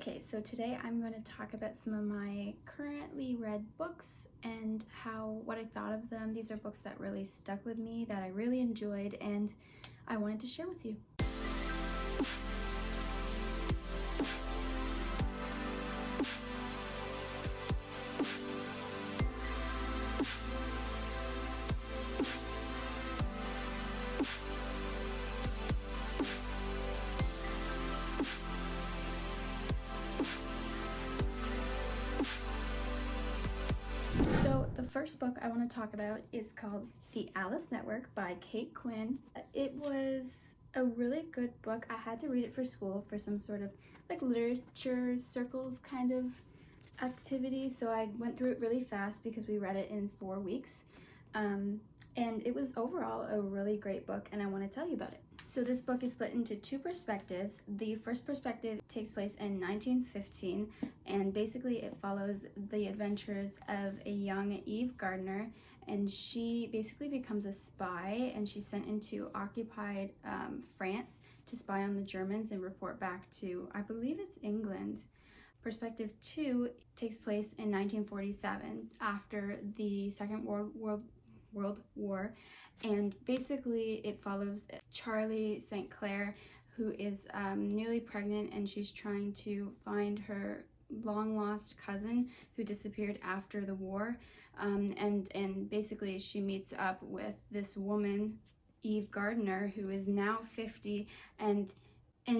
Okay, so today I'm going to talk about some of my currently read books and what I thought of them. These are books that really stuck with me, that I really enjoyed, and I wanted to share with you. So the first book I want to talk about is called The Alice Network by Kate Quinn. It was a really good book. I had to read it for school for some sort of like literature circles kind of activity. So I went through it really fast because we read it in 4 weeks. And it was overall a really great book, and I want to tell you about it. So this book is split into two perspectives. The first perspective takes place in 1915, and basically it follows the adventures of a young Eve Gardner, and she basically becomes a spy, and she's sent into occupied France to spy on the Germans and report back to, I believe it's England. Perspective 2 takes place in 1947 after the Second World War, and basically it follows Charlie St. Clair, who is newly pregnant, and she's trying to find her long lost cousin who disappeared after the war, and basically she meets up with this woman, Eve Gardner, who is now 50, and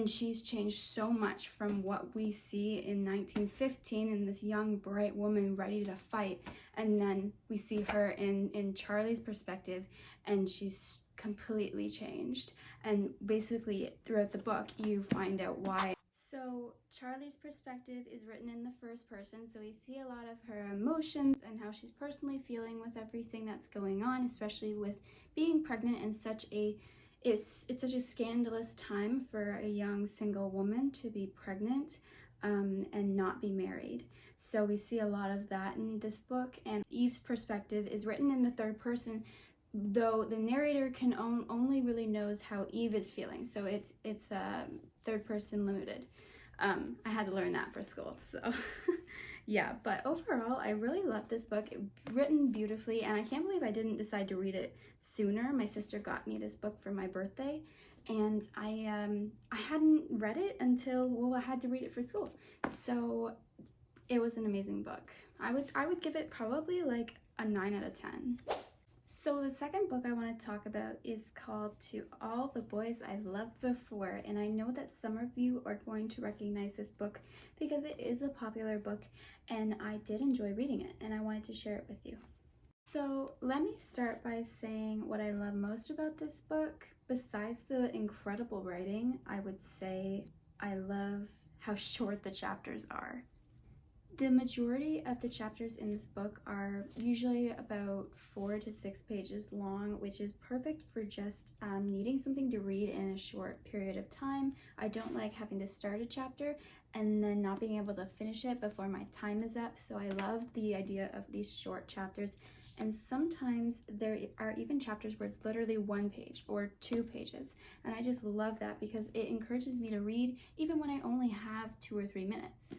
she's changed so much from what we see in 1915 in this young, bright woman ready to fight. And then we see her in Charlie's perspective, and she's completely changed. And basically, throughout the book, you find out why. So Charlie's perspective is written in the first person, so we see a lot of her emotions and how she's personally feeling with everything that's going on, especially with being pregnant in such a It's such a scandalous time for a young single woman to be pregnant and not be married. So we see a lot of that in this book, and Eve's perspective is written in the third person, though the narrator can only really knows how Eve is feeling. So it's third person limited. I had to learn that for school, so yeah, but overall I really love this book. Written beautifully, and I can't believe I didn't decide to read it sooner. My sister got me this book for my birthday, and I hadn't read it until, well, I had to read it for school. So it was an amazing book. I would give it probably like a 9 out of 10. So the second book I want to talk about is called To All the Boys I've Loved Before, and I know that some of you are going to recognize this book because it is a popular book, and I did enjoy reading it, and I wanted to share it with you. So let me start by saying what I love most about this book. Besides the incredible writing, I would say I love how short the chapters are. The majority of the chapters in this book are usually about 4 to 6 pages long, which is perfect for just needing something to read in a short period of time. I don't like having to start a chapter and then not being able to finish it before my time is up, so I love the idea of these short chapters. And sometimes there are even chapters where it's literally 1 page or 2 pages, and I just love that because it encourages me to read even when I only have 2 or 3 minutes.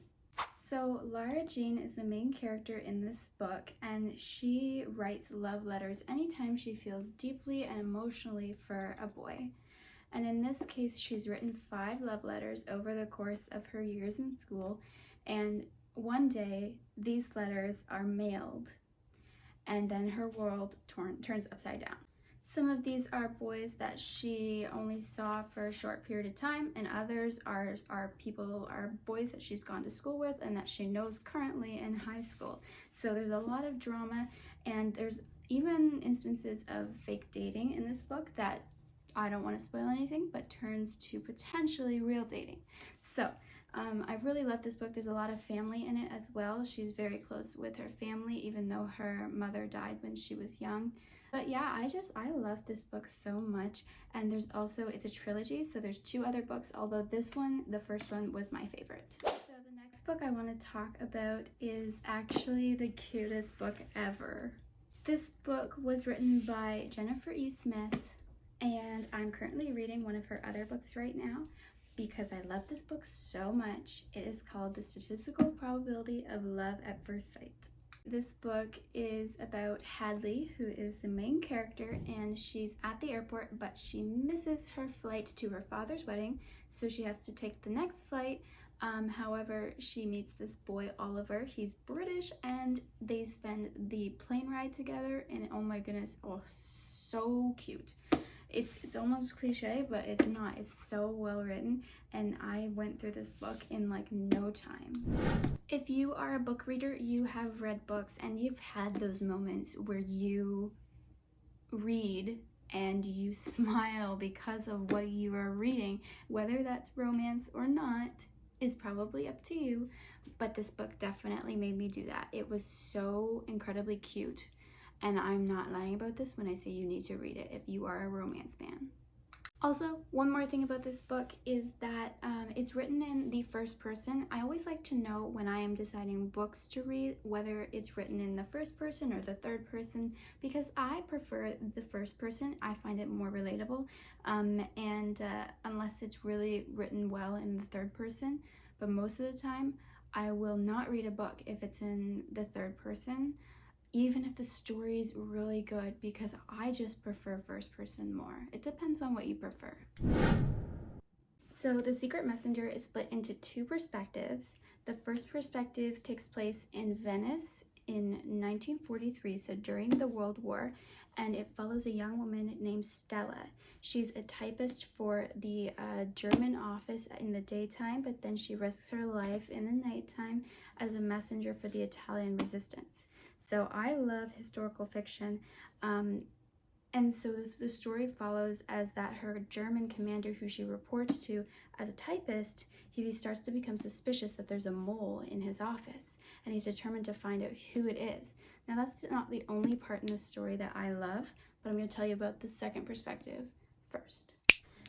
So Lara Jean is the main character in this book, and she writes love letters anytime she feels deeply and emotionally for a boy. And in this case, she's written 5 love letters over the course of her years in school, and one day these letters are mailed, and then her world turns upside down. Some of these are boys that she only saw for a short period of time, and others are boys that she's gone to school with and that she knows currently in high school. So there's a lot of drama, and there's even instances of fake dating in this book that I don't want to spoil anything, but turns to potentially real dating. So I really love this book. There's a lot of family in it as well. She's very close with her family, even though her mother died when she was young. But yeah, I love this book so much. And there's also, it's a trilogy, so there's 2 other books, although this one, the first one, was my favorite. So the next book I want to talk about is actually the cutest book ever. This book was written by Jennifer E. Smith, and I'm currently reading one of her other books right now. because I love this book so much. It is called The Statistical Probability of Love at First Sight. This book is about Hadley, who is the main character, and she's at the airport, but she misses her flight to her father's wedding, so she has to take the next flight. However, she meets this boy, Oliver. He's British, and they spend the plane ride together, and oh my goodness, oh, so cute. It's almost cliche, but it's not. It's so well written, and I went through this book in like no time. If you are a book reader, you have read books and you've had those moments where you read and you smile because of what you are reading. Whether that's romance or not is probably up to you, but this book definitely made me do that. It was so incredibly cute, and I'm not lying about this when I say you need to read it if you are a romance fan. Also, one more thing about this book is that it's written in the first person. I always like to know when I am deciding books to read whether it's written in the first person or the third person, because I prefer the first person. I find it more relatable, and unless it's really written well in the third person, but most of the time I will not read a book if it's in the third person, even if the story is really good, because I just prefer first person more. It depends on what you prefer. So The Secret Messenger is split into two perspectives. The first perspective takes place in Venice in 1943, so during the World War, and it follows a young woman named Stella. She's a typist for the German office in the daytime, but then she risks her life in the nighttime as a messenger for the Italian resistance. So I love historical fiction, and so the story follows as that her German commander, who she reports to as a typist, he starts to become suspicious that there's a mole in his office, and he's determined to find out who it is. Now that's not the only part in the story that I love, but I'm going to tell you about the second perspective first.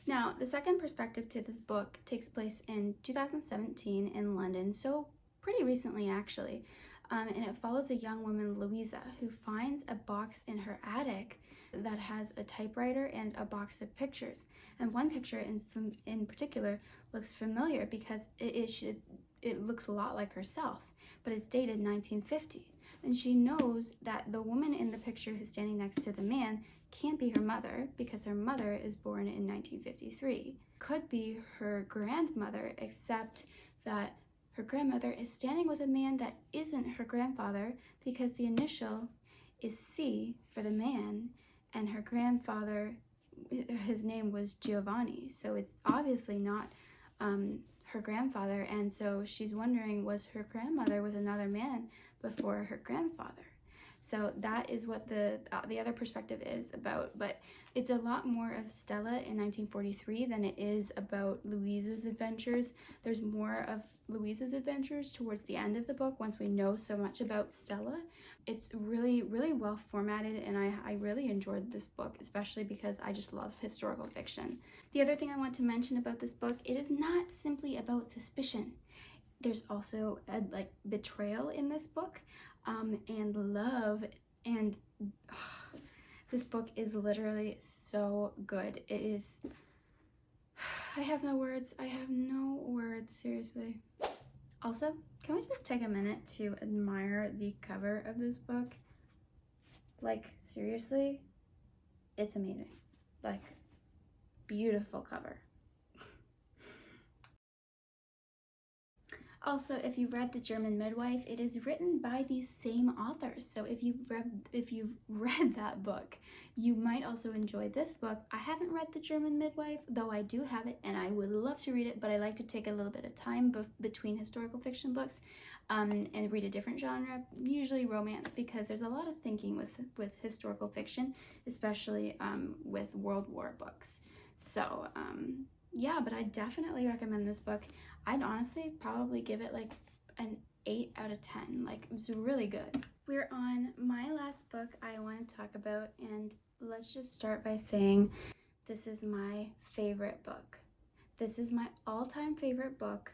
Now, the second perspective to this book takes place in 2017 in London, so pretty recently actually. And it follows a young woman, Louisa, who finds a box in her attic that has a typewriter and a box of pictures. And one picture in particular looks familiar because it looks a lot like herself, but it's dated 1950. And she knows that the woman in the picture who's standing next to the man can't be her mother because her mother is born in 1953. Could be her grandmother, except that her grandmother is standing with a man that isn't her grandfather because the initial is C for the man, and her grandfather, his name was Giovanni, so it's obviously not her grandfather, and so she's wondering, was her grandmother with another man before her grandfather? So that is what the other perspective is about, but it's a lot more of Stella in 1943 than it is about Louisa's adventures. There's more of Louisa's adventures towards the end of the book once we know so much about Stella. It's really, really well formatted, and I really enjoyed this book, especially because I just love historical fiction. The other thing I want to mention about this book, it is not simply about suspicion. There's also a betrayal in this book, and love, and this book is literally so good. It is, I have no words, seriously. Also, can we just take a minute to admire the cover of this book? Like, seriously, it's amazing. Like, beautiful cover. Also, if you read The German Midwife, it is written by these same authors. So if you've read that book, you might also enjoy this book. I haven't read The German Midwife, though I do have it, and I would love to read it, but I like to take a little bit of time between historical fiction books and read a different genre, usually romance, because there's a lot of thinking with historical fiction, especially with World War books. So, yeah, but I definitely recommend this book. I'd honestly probably give it like an 8 out of 10. Like, it was really good. We're on my last book I want to talk about, and let's just start by saying this is my favorite book. This is my all-time favorite book.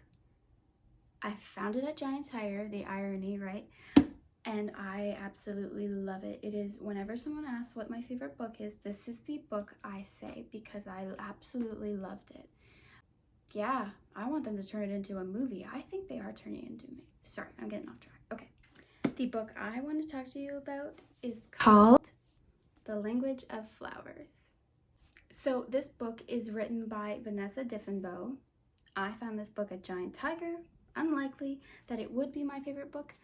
I found it at Giant Tire, the irony, right? And I absolutely love it. It is, whenever someone asks what my favorite book is, this is the book I say because I absolutely loved it. Yeah, I want them to turn it into a movie. I think they are turning it into a movie. Sorry, I'm getting off track. Okay. The book I want to talk to you about is called The Language of Flowers. So this book is written by Vanessa Diffenbow. I found this book a giant tiger. Unlikely that it would be my favorite book,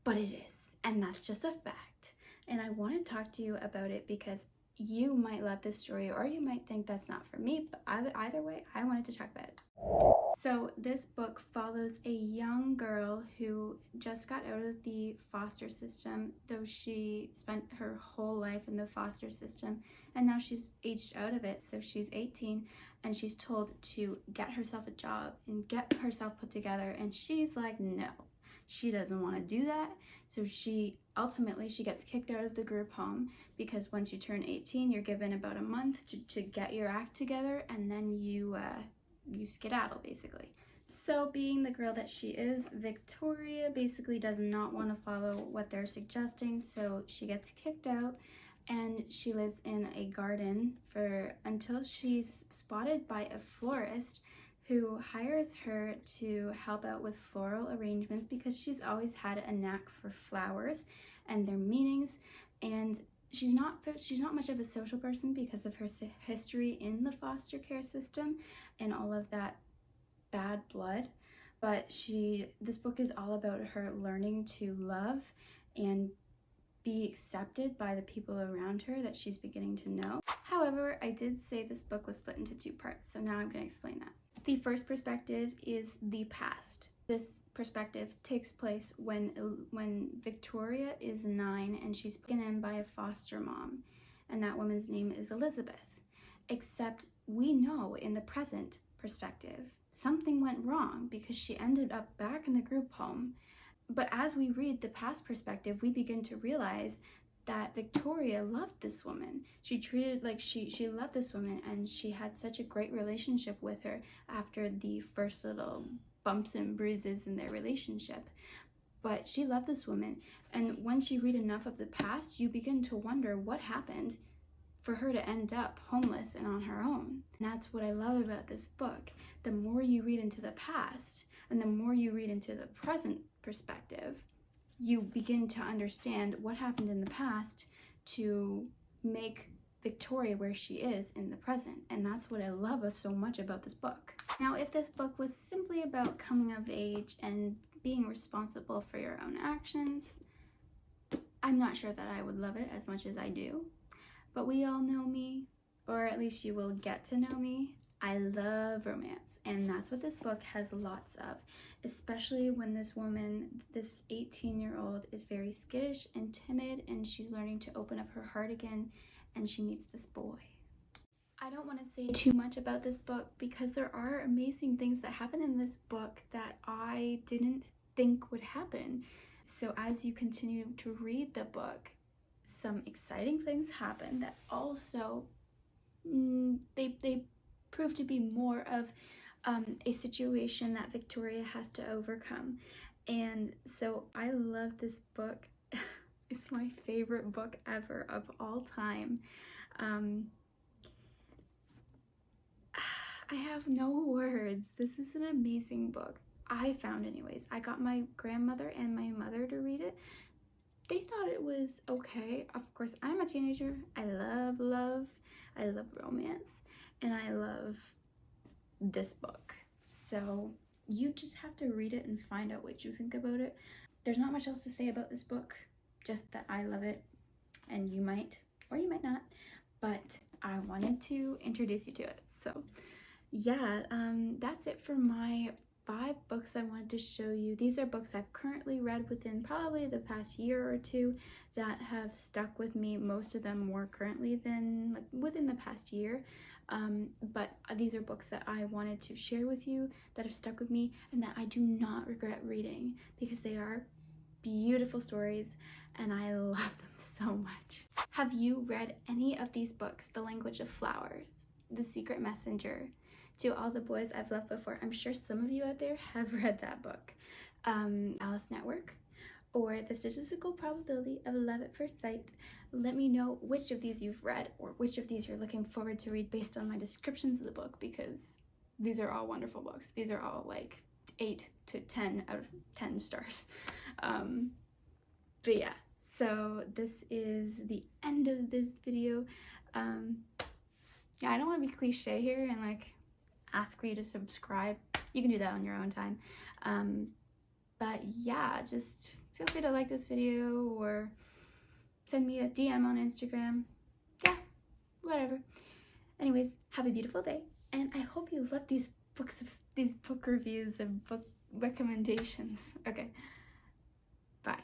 but it is, and that's just a fact. And I want to talk to you about it because you might love this story or you might think that's not for me, but either way, I wanted to talk about it. So this book follows a young girl who just got out of the foster system, though she spent her whole life in the foster system, and now she's aged out of it. So she's 18 and she's told to get herself a job and get herself put together, and she's like, no, she doesn't want to do that. So she gets kicked out of the group home because once you turn 18, you're given about a month to get your act together, and then you skedaddle, basically. So being the girl that she is, Victoria basically does not want to follow what they're suggesting, so she gets kicked out and she lives in a garden until she's spotted by a florist who hires her to help out with floral arrangements because she's always had a knack for flowers and their meanings, and she's not much of a social person because of her history in the foster care system and all of that bad blood. But this book is all about her learning to love and be accepted by the people around her that she's beginning to know. However, I did say this book was split into two parts, so now I'm going to explain that. The first perspective is the past. This perspective takes place when Victoria is 9 and she's taken in by a foster mom, and that woman's name is Elizabeth. Except we know in the present perspective something went wrong because she ended up back in the group home. But as we read the past perspective, we begin to realize that Victoria loved this woman. She loved this woman, and she had such a great relationship with her after the first little bumps and bruises in their relationship. But she loved this woman, and once you read enough of the past, you begin to wonder what happened for her to end up homeless and on her own. And that's what I love about this book. The more you read into the past and the more you read into the present perspective, you begin to understand what happened in the past to make Victoria where she is in the present. And that's what I love so much about this book. Now, if this book was simply about coming of age and being responsible for your own actions, I'm not sure that I would love it as much as I do. But we all know me, or at least you will get to know me. I love romance, and that's what this book has lots of, especially when this woman, this 18-year-old, is very skittish and timid, and she's learning to open up her heart again, and she meets this boy. I don't want to say too much about this book because there are amazing things that happen in this book that I didn't think would happen. So as you continue to read the book, some exciting things happen that also they prove to be more of a situation that Victoria has to overcome. And so I love this book. It's my favorite book ever of all time. I have no words. This is an amazing book. I found anyways. I got my grandmother and my mother to read it. They thought it was okay. Of course, I'm a teenager. I love romance, and I love this book. So you just have to read it and find out what you think about it. There's not much else to say about this book, just that I love it, and you might, or you might not, but I wanted to introduce you to it. So yeah, that's it for my 5 books I wanted to show you. These are books I've currently read within probably the past year or two that have stuck with me, most of them more currently than within the past year. But these are books that I wanted to share with you that have stuck with me and that I do not regret reading because they are beautiful stories and I love them so much. Have you read any of these books? The Language of Flowers, The Secret Messenger, To All the Boys I've Loved Before. I'm sure some of you out there have read that book. Alice Network, or The Statistical Probability of Love at First Sight. Let me know which of these you've read or which of these you're looking forward to read based on my descriptions of the book, because these are all wonderful books. These are all like 8 to 10 out of 10 stars. But yeah, so this is the end of this video. Yeah, I don't want to be cliche here and like ask for you to subscribe. You can do that on your own time. But yeah, just feel free to like this video or send me a DM on Instagram. Yeah, whatever. Anyways, have a beautiful day, and I hope you love these book reviews and book recommendations. Okay, bye.